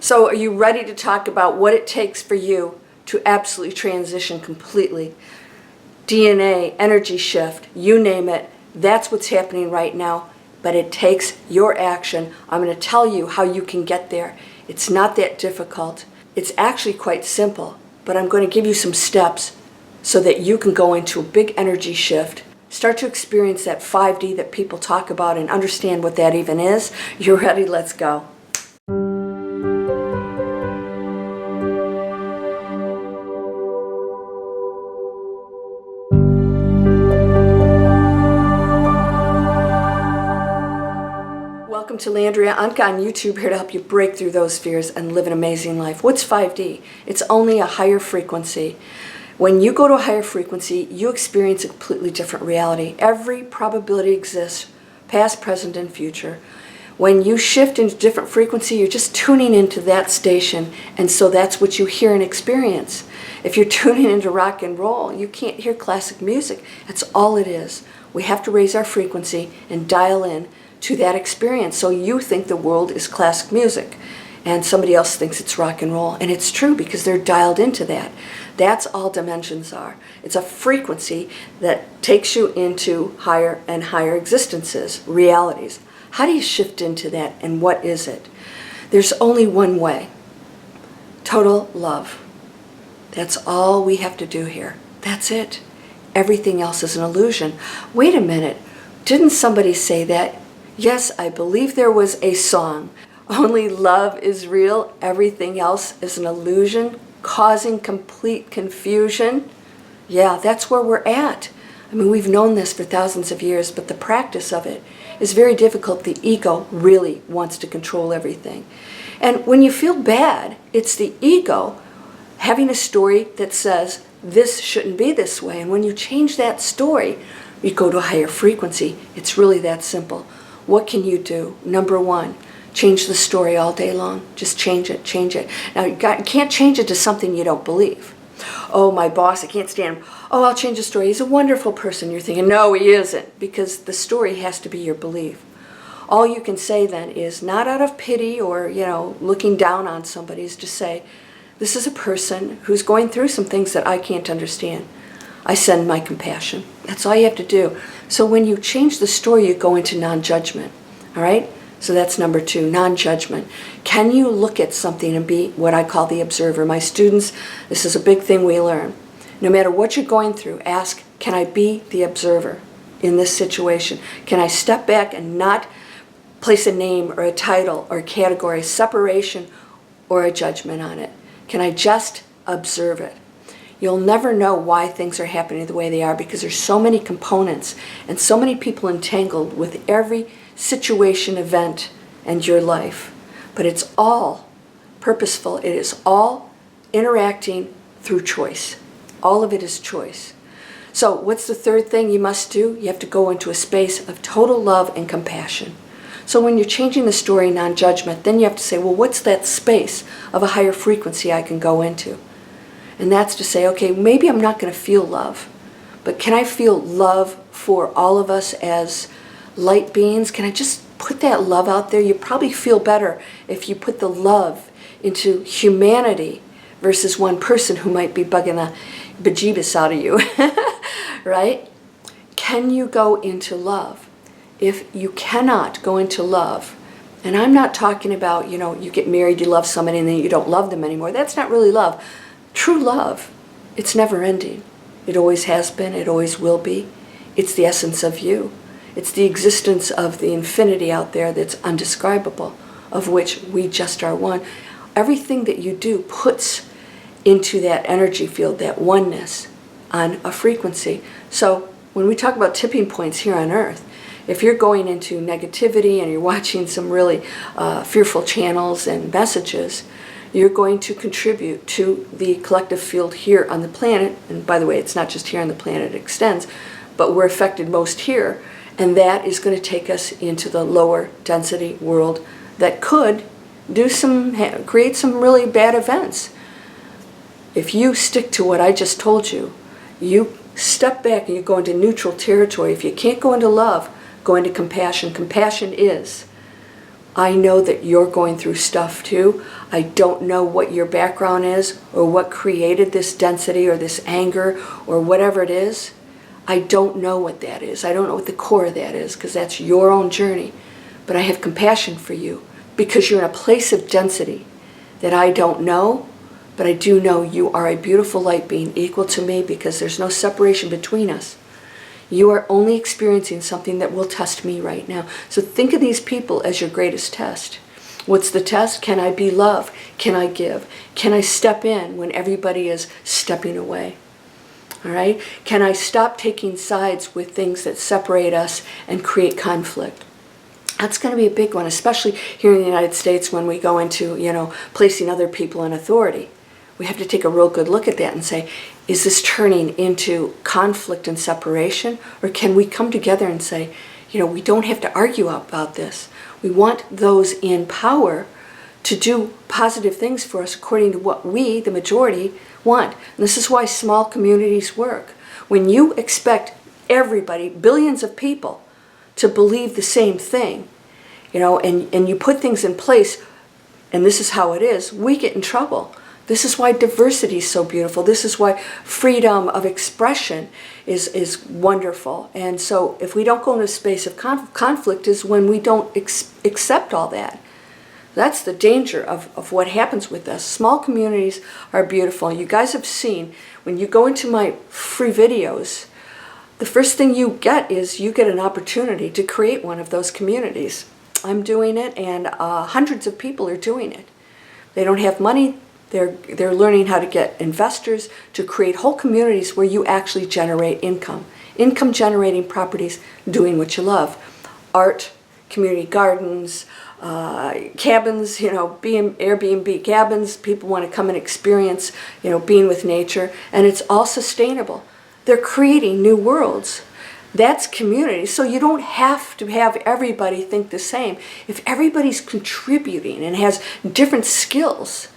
So are you ready to talk about what it takes for you to absolutely transition completely? DNA, energy shift, you name it, that's what's happening right now, but it takes your action. I'm going to tell you how you can get there. It's not that difficult. It's actually quite simple, but I'm going to give you some steps so that you can go into a big energy shift, start to experience that 5D that people talk about and understand what that even is. You're ready? Let's go. Welcome to Landria Onkka on YouTube, here to help you break through those fears and live an amazing life. What's 5D? It's only a higher frequency. When you go to a higher frequency, you experience a completely different reality. Every probability exists, past, present, and future. When you shift into different frequency, you're just tuning into that station, and so that's what you hear and experience. If you're tuning into rock and roll, you can't hear classic music. That's all it is. We have to raise our frequency and dial in to that experience. So you think the world is classic music and somebody else thinks it's rock and roll, and it's true because they're dialed into that. That's all dimensions are. It's a frequency that takes you into higher and higher existences, realities. How do you shift into that, and what is it? There's only one way. Total love. That's all we have to do here. That's it. Everything else is an illusion. Wait a minute. Didn't somebody say that? Yes, I believe there was a song. Only love is real, everything else is an illusion, causing complete confusion. Yeah, that's where we're at. I mean, we've known this for thousands of years, but the practice of it is very difficult. The ego really wants to control everything. And when you feel bad, it's the ego having a story that says, this shouldn't be this way. And when you change that story, you go to a higher frequency. It's really that simple. What can you do? Number one, change the story all day long. Just change it, change it. Now, you can't change it to something you don't believe. Oh, my boss, I can't stand him. Oh, I'll change the story. He's a wonderful person. You're thinking, no, he isn't, because the story has to be your belief. All you can say then is, not out of pity or, looking down on somebody, is to say, this is a person who's going through some things that I can't understand. I send my compassion. That's all you have to do. So when you change the story, you go into non-judgment. All right? So that's number two, non-judgment. Can you look at something and be what I call the observer? My students, this is a big thing we learn. No matter what you're going through, ask, can I be the observer in this situation? Can I step back and not place a name or a title or a category, separation or a judgment on it? Can I just observe it? You'll never know why things are happening the way they are because there's so many components and so many people entangled with every situation, event, and your life. But it's all purposeful. It is all interacting through choice. All of it is choice. So what's the third thing you must do? You have to go into a space of total love and compassion. So when you're changing the story, non-judgment, then you have to say, well, what's that space of a higher frequency I can go into? And that's to say, okay, maybe I'm not going to feel love, but can I feel love for all of us as light beings? Can I just put that love out there? You probably feel better if you put the love into humanity versus one person who might be bugging the bejeebus out of you, right? Can you go into love? If you cannot go into love, and I'm not talking about, you get married, you love somebody, and then you don't love them anymore. That's not really love. True love, it's never ending. It always has been, it always will be. It's the essence of you. It's the existence of the infinity out there that's undescribable, of which we just are one. Everything that you do puts into that energy field, that oneness, on a frequency. So when we talk about tipping points here on Earth, if you're going into negativity and you're watching some really fearful channels and messages, you're going to contribute to the collective field here on the planet. And by the way, it's not just here on the planet, it extends, but we're affected most here. And that is going to take us into the lower density world that could create some really bad events. If you stick to what I just told you, you step back and you go into neutral territory. If you can't go into love, go into compassion. Compassion is I know that you're going through stuff too. I don't know what your background is or what created this density or this anger or whatever it is. I don't know what that is. I don't know what the core of that is, because that's your own journey. But I have compassion for you because you're in a place of density that I don't know, but I do know you are a beautiful light being equal to me, because there's no separation between us. You are only experiencing something that will test me right now. So think of these people as your greatest test. What's the test? Can I be love? Can I give? Can I step in when everybody is stepping away? All right? Can I stop taking sides with things that separate us and create conflict? That's going to be a big one, especially here in the United States when we go into, placing other people in authority. We have to take a real good look at that and say, is this turning into conflict and separation? Or can we come together and say, we don't have to argue about this. We want those in power to do positive things for us according to what we, the majority, want. And this is why small communities work. When you expect everybody, billions of people, to believe the same thing, and you put things in place, and this is how it is, we get in trouble. This is why diversity is so beautiful. This is why freedom of expression is wonderful. And so if we don't go into a space of conflict is when we don't accept all that. That's the danger of what happens with us. Small communities are beautiful. You guys have seen, when you go into my free videos, the first thing you get is you get an opportunity to create one of those communities. I'm doing it, and hundreds of people are doing it. They don't have money. They're learning how to get investors to create whole communities where you actually generate income. Income generating properties, doing what you love. Art, community gardens, cabins, Airbnb cabins. People want to come and experience, being with nature. And it's all sustainable. They're creating new worlds. That's community. So you don't have to have everybody think the same. If everybody's contributing and has different skills,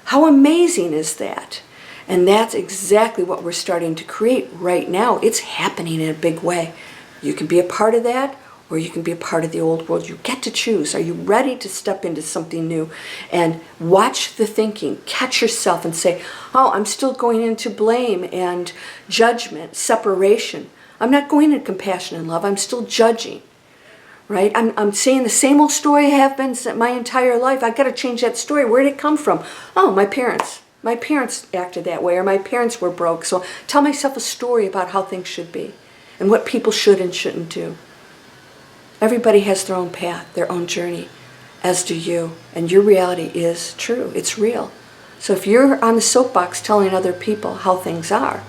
how amazing is that? And that's exactly what we're starting to create right now. It's happening in a big way. You can be a part of that, or you can be a part of the old world. You get to choose. Are you ready to step into something new? And watch the thinking. Catch yourself and say, oh, I'm still going into blame and judgment, separation. I'm not going into compassion and love. I'm still judging. Right? I'm saying the same old story I have been my entire life. I've got to change that story. Where did it come from? Oh, my parents. My parents acted that way, or my parents were broke. So tell myself a story about how things should be and what people should and shouldn't do. Everybody has their own path, their own journey, as do you. And your reality is true. It's real. So if you're on the soapbox telling other people how things are,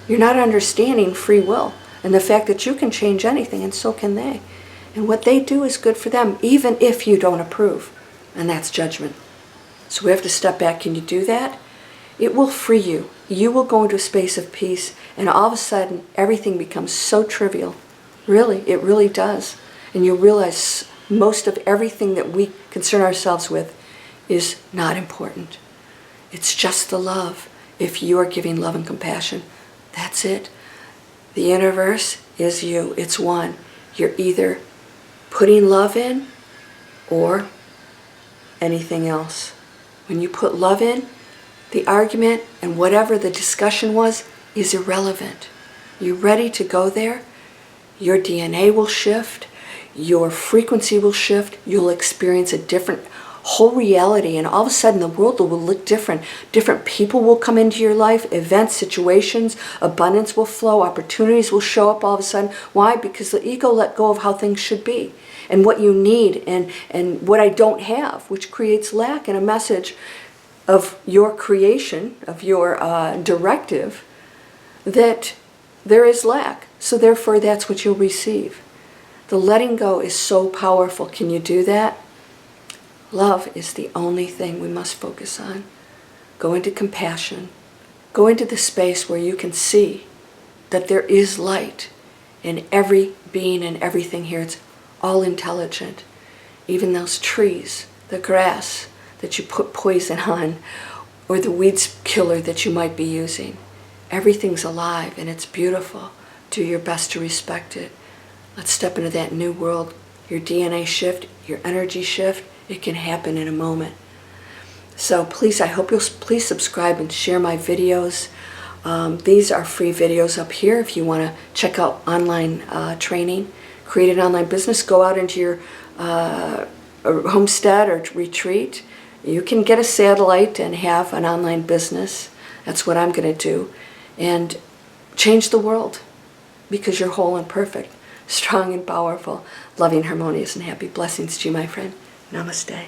you're not understanding free will and the fact that you can change anything, and so can they. And what they do is good for them, even if you don't approve. And that's judgment. So we have to step back. Can you do that? It will free you. You will go into a space of peace, and all of a sudden, everything becomes so trivial. Really, it really does. And you realize most of everything that we concern ourselves with is not important. It's just the love. If you are giving love and compassion, that's it. The universe is you. It's one. You're either putting love in or anything else. When you put love in, the argument and whatever the discussion was is irrelevant. You ready to go there? Your DNA will shift. Your frequency will shift. You'll experience a different whole reality, and all of a sudden the world will look different. Different people will come into your life, events, situations, abundance will flow, opportunities will show up all of a sudden. Why? Because the ego let go of how things should be and what you need and what I don't have, which creates lack and a message of your creation, of your directive, that there is lack. So therefore that's what you'll receive. The letting go is so powerful. Can you do that? Love is the only thing we must focus on. Go into compassion. Go into the space where you can see that there is light in every being and everything here. It's all intelligent. Even those trees, the grass that you put poison on, or the weed killer that you might be using. Everything's alive and it's beautiful. Do your best to respect it. Let's step into that new world. Your DNA shift, your energy shift, It can happen in a moment. So please, I hope you'll please subscribe and share my videos. These are free videos up here if you want to check out online training. Create an online business. Go out into your homestead or retreat. You can get a satellite and have an online business. That's what I'm going to do. And change the world, because you're whole and perfect, strong and powerful, loving, harmonious, and happy. Blessings to you, my friend. Namaste.